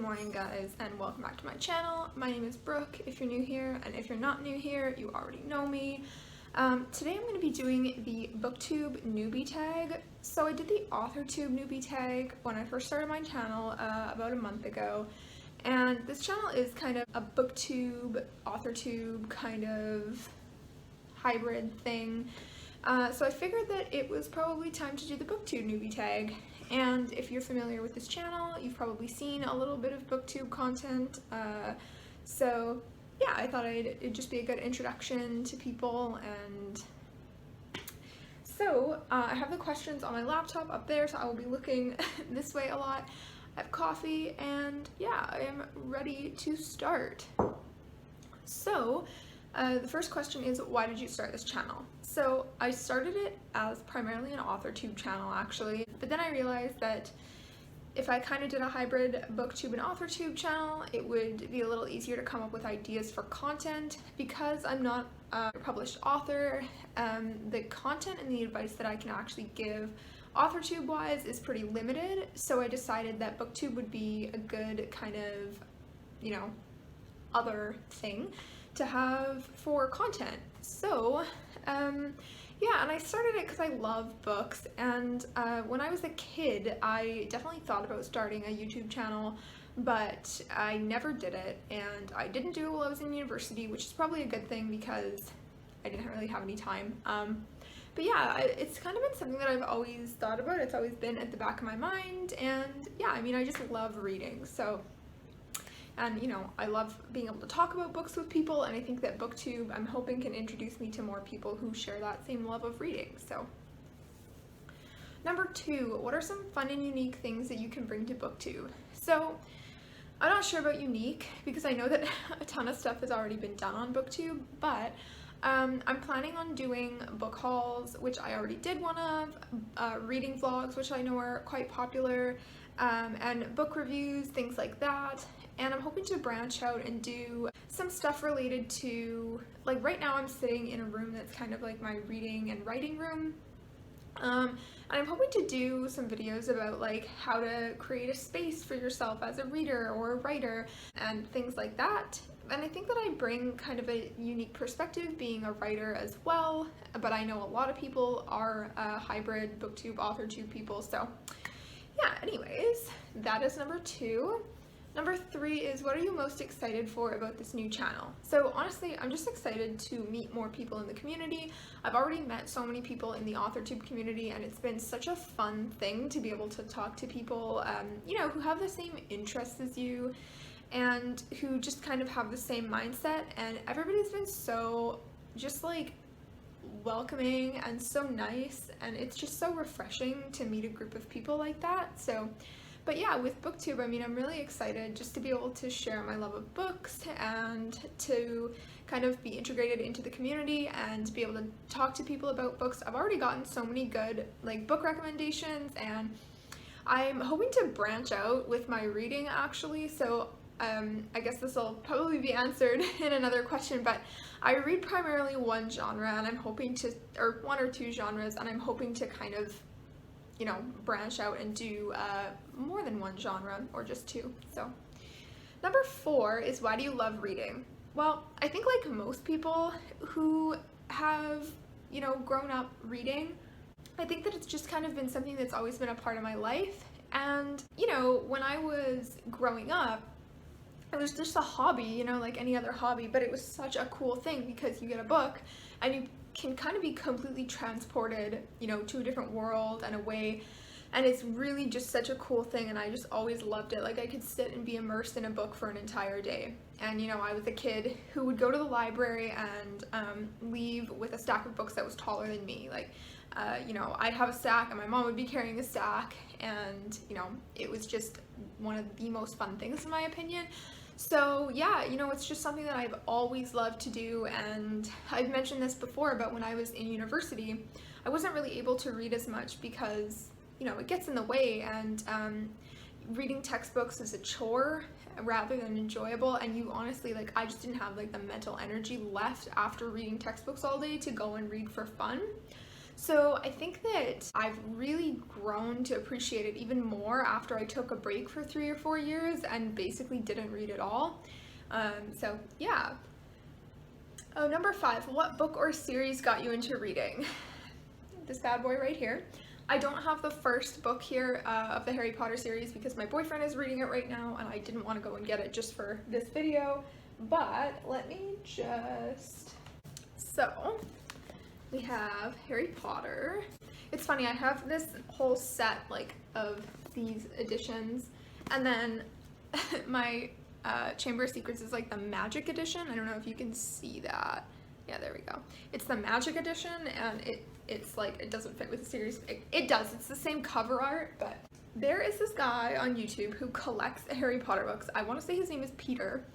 morning, guys, and welcome back to my channel. My name is Brooke if you're new here, and if you're not new here, you already know me. Today I'm going to be doing the Booktube Newbie Tag. So I did the AuthorTube Newbie Tag when I first started my channel about a month ago, and this channel is kind of a Booktube, AuthorTube kind of hybrid thing. So I figured that it was probably time to do the Booktube Newbie Tag. And if you're familiar with this channel, you've probably seen a little bit of Booktube content. So yeah, I thought it'd just be a good introduction to people. And so I have the questions on my laptop up there, so I will be looking this way a lot. I have coffee, and yeah, I am ready to start. So the first question is, why did you start this channel? So I started it as primarily an AuthorTube channel, actually, but then I realized that if I kind of did a hybrid Booktube and AuthorTube channel, it would be a little easier to come up with ideas for content. Because I'm not a published author, the content and the advice that I can actually give AuthorTube wise is pretty limited, so I decided that Booktube would be a good kind of, you know, other thing to have for content. So yeah, and I started it because I love books, and when I was a kid I definitely thought about starting a YouTube channel, but I never did it, and I didn't do it while I was in university, which is probably a good thing because I didn't really have any time. But yeah, it's kind of been something that I've always thought about. It's always been at the back of my mind, and yeah, I mean, I just love reading. So, and you know, I love being able to talk about books with people, and I think that Booktube, I'm hoping, can introduce me to more people who share that same love of reading. So, number 2, what are some fun and unique things that you can bring to Booktube? So, I'm not sure about unique because I know that a ton of stuff has already been done on Booktube, but I'm planning on doing book hauls, which I already did one of, reading vlogs, which I know are quite popular, and book reviews, things like that. And I'm hoping to branch out and do some stuff related to, like right now I'm sitting in a room that's kind of like my reading and writing room. And I'm hoping to do some videos about like how to create a space for yourself as a reader or a writer and things like that. And I think that I bring kind of a unique perspective being a writer as well, but I know a lot of people are hybrid Booktube, AuthorTube people. So yeah, anyways, that is number 2. Number 3 is, what are you most excited for about this new channel? So honestly, I'm just excited to meet more people in the community. I've already met so many people in the AuthorTube community, and it's been such a fun thing to be able to talk to people, you know, who have the same interests as you and who just kind of have the same mindset. And everybody's been so just like welcoming and so nice, and it's just so refreshing to meet a group of people like that. So but yeah, with Booktube, I mean, I'm really excited just to be able to share my love of books and to kind of be integrated into the community and be able to talk to people about books. I've already gotten so many good like book recommendations, and I'm hoping to branch out with my reading actually. So I guess this will probably be answered in another question, but I read primarily one genre, and I'm hoping to, or 1 or 2 genres, and I'm hoping to kind of, you know, branch out and do more than one genre or just 2. So number 4 is, why do you love reading? Well, I think like most people who have, you know, grown up reading, I think that it's just kind of been something that's always been a part of my life. And you know, when I was growing up, it was just a hobby, you know, like any other hobby, but it was such a cool thing because you get a book and you can kind of be completely transported, you know, to a different world and away, and it's really just such a cool thing, and I just always loved it. Like I could sit and be immersed in a book for an entire day. And you know, I was a kid who would go to the library and leave with a stack of books that was taller than me. Like you know, I'd have a stack and my mom would be carrying a stack, and you know, it was just one of the most fun things in my opinion. So yeah, you know, it's just something that I've always loved to do, and I've mentioned this before, but when I was in university, I wasn't really able to read as much because, you know, it gets in the way, and reading textbooks is a chore rather than enjoyable, and you honestly, like, I just didn't have like the mental energy left after reading textbooks all day to go and read for fun. So I think that I've really grown to appreciate it even more after I took a break for 3 or 4 years and basically didn't read at all. So yeah. Oh, number 5, what book or series got you into reading? This bad boy right here. I don't have the first book here of the Harry Potter series because my boyfriend is reading it right now and I didn't want to go and get it just for this video, but let me just... So, we have Harry Potter. It's funny, I have this whole set like of these editions, and then my Chamber of Secrets is like the Magic edition. I don't know if you can see that. Yeah, there we go. It's the Magic edition, and it's like, it doesn't fit with the series. It does, it's the same cover art, but there is this guy on YouTube who collects Harry Potter books. I want to say his name is Peter,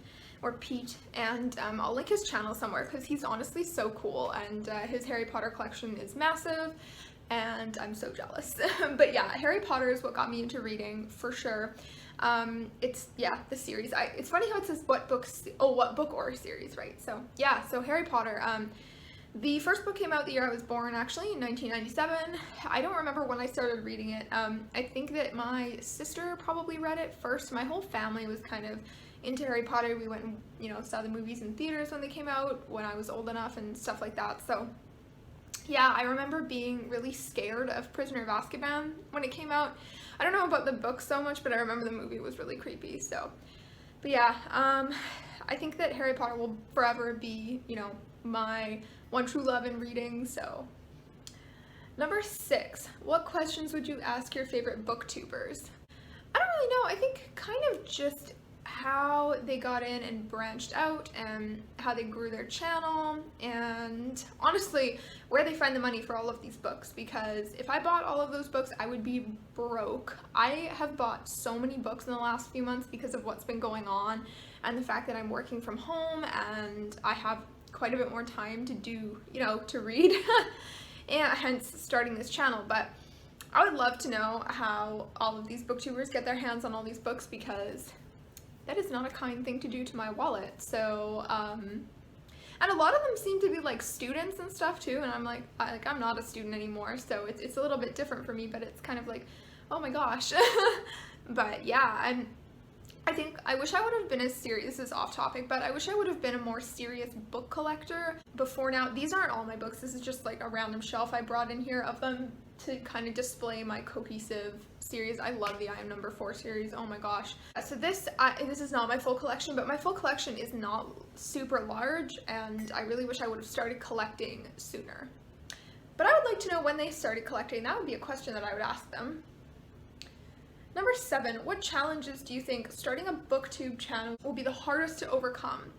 or Pete, and I'll link his channel somewhere because he's honestly so cool, and his Harry Potter collection is massive, and I'm so jealous. But yeah, Harry Potter is what got me into reading, for sure. It's, yeah, the series. It's funny how it says what book or series, right? So yeah, so Harry Potter, the first book came out the year I was born, actually, in 1997. I don't remember when I started reading it. I think that my sister probably read it first. My whole family was kind of into Harry Potter. We went and, you know, saw the movies in theaters when they came out, when I was old enough and stuff like that. So yeah, I remember being really scared of Prisoner of Azkaban when it came out. I don't know about the book so much, but I remember the movie was really creepy, so. But yeah, I think that Harry Potter will forever be, you know, my one true love in reading, so. Number 6, what questions would you ask your favorite booktubers? I don't really know. I think kind of just how they got in and branched out, and how they grew their channel, and honestly where they find the money for all of these books, because if I bought all of those books I would be broke. I have bought so many books in the last few months because of what's been going on and the fact that I'm working from home and I have quite a bit more time to do, you know, to read and hence starting this channel. But I would love to know how all of these booktubers get their hands on all these books, because that is not a kind thing to do to my wallet. So, and a lot of them seem to be like students and stuff too, and I'm like I'm not a student anymore, so it's a little bit different for me, but it's kind of like, oh my gosh. But yeah, and I think I wish I would have been as serious, this is off topic, but I wish I would have been a more serious book collector before now. These aren't all my books, this is just like a random shelf I brought in here of them to kind of display my cohesive series. I love the I Am Number 4 series, oh my gosh. So this is not my full collection, but my full collection is not super large, and I really wish I would have started collecting sooner. But I would like to know when they started collecting. That would be a question that I would ask them. Number 7, what challenges do you think starting a booktube channel will be the hardest to overcome?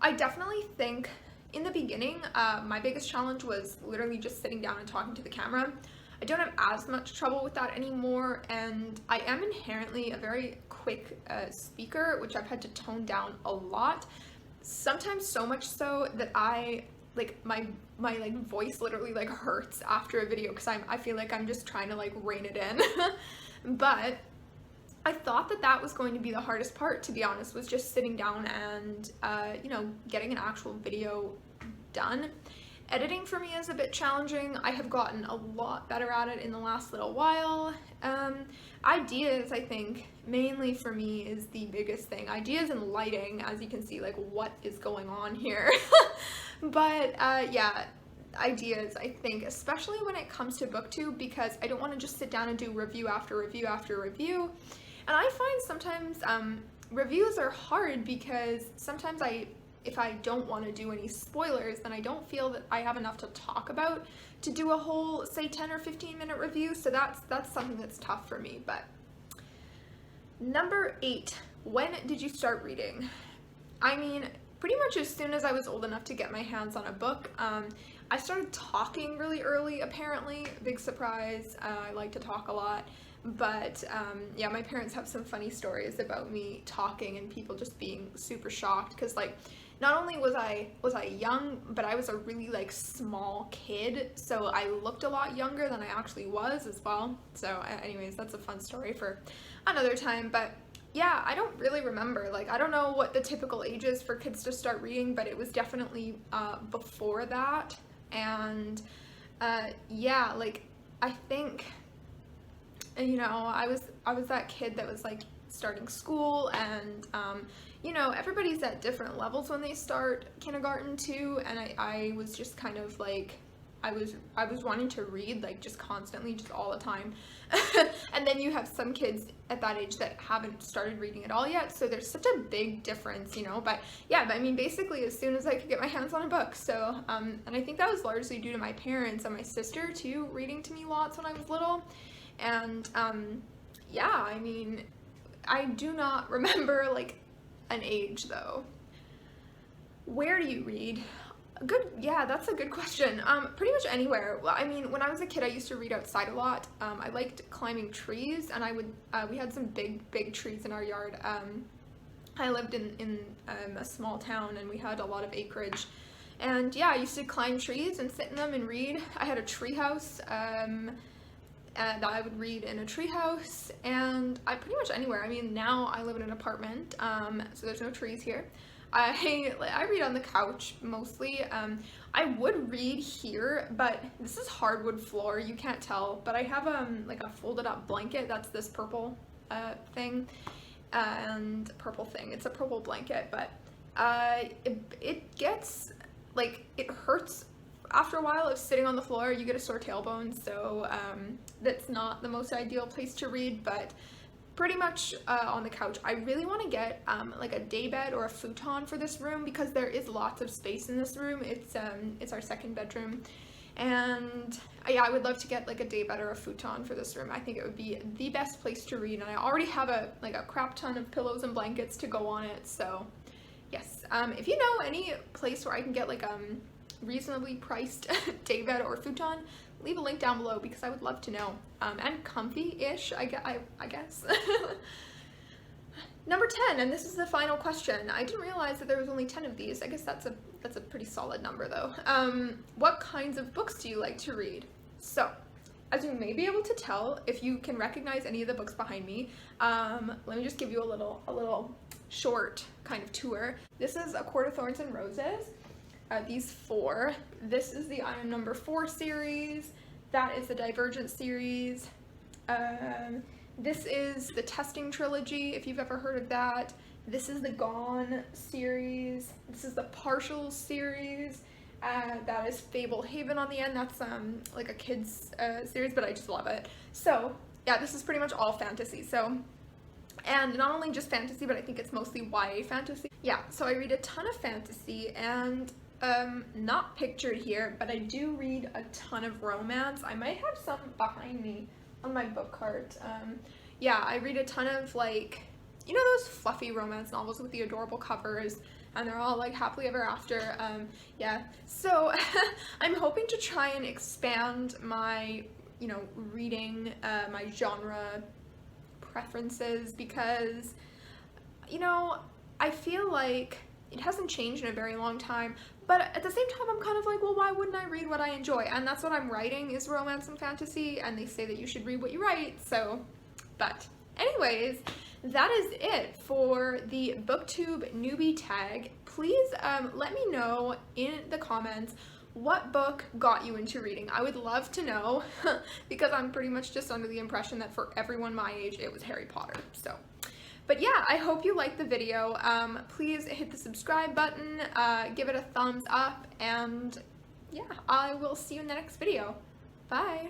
I definitely think in the beginning, my biggest challenge was literally just sitting down and talking to the camera. I don't have as much trouble with that anymore, and I am inherently a very quick speaker, which I've had to tone down a lot. Sometimes so much so that I like my like voice literally like hurts after a video because I feel like I'm just trying to like rein it in. But I thought that that was going to be the hardest part, to be honest, was just sitting down and you know, getting an actual video done. Editing for me is a bit challenging. I have gotten a lot better at it in the last little while. Ideas, I think, mainly for me is the biggest thing. Ideas and lighting, as you can see, like what is going on here. But yeah, ideas, I think, especially when it comes to booktube, because I don't want to just sit down and do review after review after review. And I find sometimes reviews are hard because sometimes if I don't want to do any spoilers, then I don't feel that I have enough to talk about to do a whole, say, 10 or 15 minute review. So that's something that's tough for me. But number 8, when did you start reading? I mean, pretty much as soon as I was old enough to get my hands on a book. I started talking really early, apparently. Big surprise. I like to talk a lot. But yeah, my parents have some funny stories about me talking and people just being super shocked, because like not only was I young, but I was a really like small kid, so I looked a lot younger than I actually was as well. So anyways, that's a fun story for another time. But yeah, I don't really remember, like I don't know what the typical age is for kids to start reading, but it was definitely before that. And yeah, like, I think, you know, I was that kid that was like starting school, and you know, everybody's at different levels when they start kindergarten too, and I was just kind of like, I was wanting to read like just constantly, just all the time. And then you have some kids at that age that haven't started reading at all yet, so there's such a big difference, you know. But yeah, but I mean, basically as soon as I could get my hands on a book. So and I think that was largely due to my parents and my sister too reading to me lots when I was little. And yeah, I mean, I do not remember like an age though. Where do you read? Good, yeah, that's a good question. Pretty much anywhere. Well, I mean, when I was a kid, I used to read outside a lot. I liked climbing trees, and we had some big trees in our yard. I lived in a small town, and we had a lot of acreage. And yeah, I used to climb trees and sit in them and read. I had a tree house, and I would read in a tree house, and I pretty much anywhere. I mean, now I live in an apartment, so there's no trees here. I read on the couch mostly. I would read here, but this is hardwood floor, you can't tell, but I have like a folded up blanket. That's this purple thing, and purple thing, it's a purple blanket, but it gets like, it hurts after a while of sitting on the floor. You get a sore tailbone, so that's not the most ideal place to read, but pretty much on the couch. I really want to get like a daybed or a futon for this room, because there is lots of space in this room. It's our second bedroom, and yeah, I would love to get like a daybed or a futon for this room. I think it would be the best place to read, and I already have a crap ton of pillows and blankets to go on it. So yes, if you know any place where I can get like reasonably priced daybed or futon, leave a link down below, because I would love to know. And comfy-ish, I guess. Number 10, and this is the final question. I didn't realize that there was only 10 of these. I guess that's a pretty solid number though. What kinds of books do you like to read? So, as you may be able to tell, if you can recognize any of the books behind me, let me just give you a little short kind of tour. This is A Court of Thorns and Roses. These 4. This is the I Am Number 4 series. That is the Divergent series. This is the Testing trilogy, if you've ever heard of that. This is the Gone series. This is the Partial series. That is Fable Haven on the end. That's like a kid's series, but I just love it. So yeah, this is pretty much all fantasy. So, and not only just fantasy, but I think it's mostly YA fantasy. Yeah, so I read a ton of fantasy, and not pictured here, but I do read a ton of romance. I might have some behind me on my book cart. Yeah, I read a ton of, like, you know, those fluffy romance novels with the adorable covers, and they're all like happily ever after. Yeah, so I'm hoping to try and expand my, you know, reading, my genre preferences, because, you know, I feel like it hasn't changed in a very long time, but at the same time I'm kind of like, well, why wouldn't I read what I enjoy? And that's what I'm writing, is romance and fantasy, and they say that you should read what you write, so, but anyways, that is it for the Booktube Newbie Tag. Please let me know in the comments what book got you into reading. I would love to know, because I'm pretty much just under the impression that for everyone my age it was Harry Potter. So, but yeah, I hope you liked the video. Please hit the subscribe button, give it a thumbs up, and yeah, I will see you in the next video. Bye!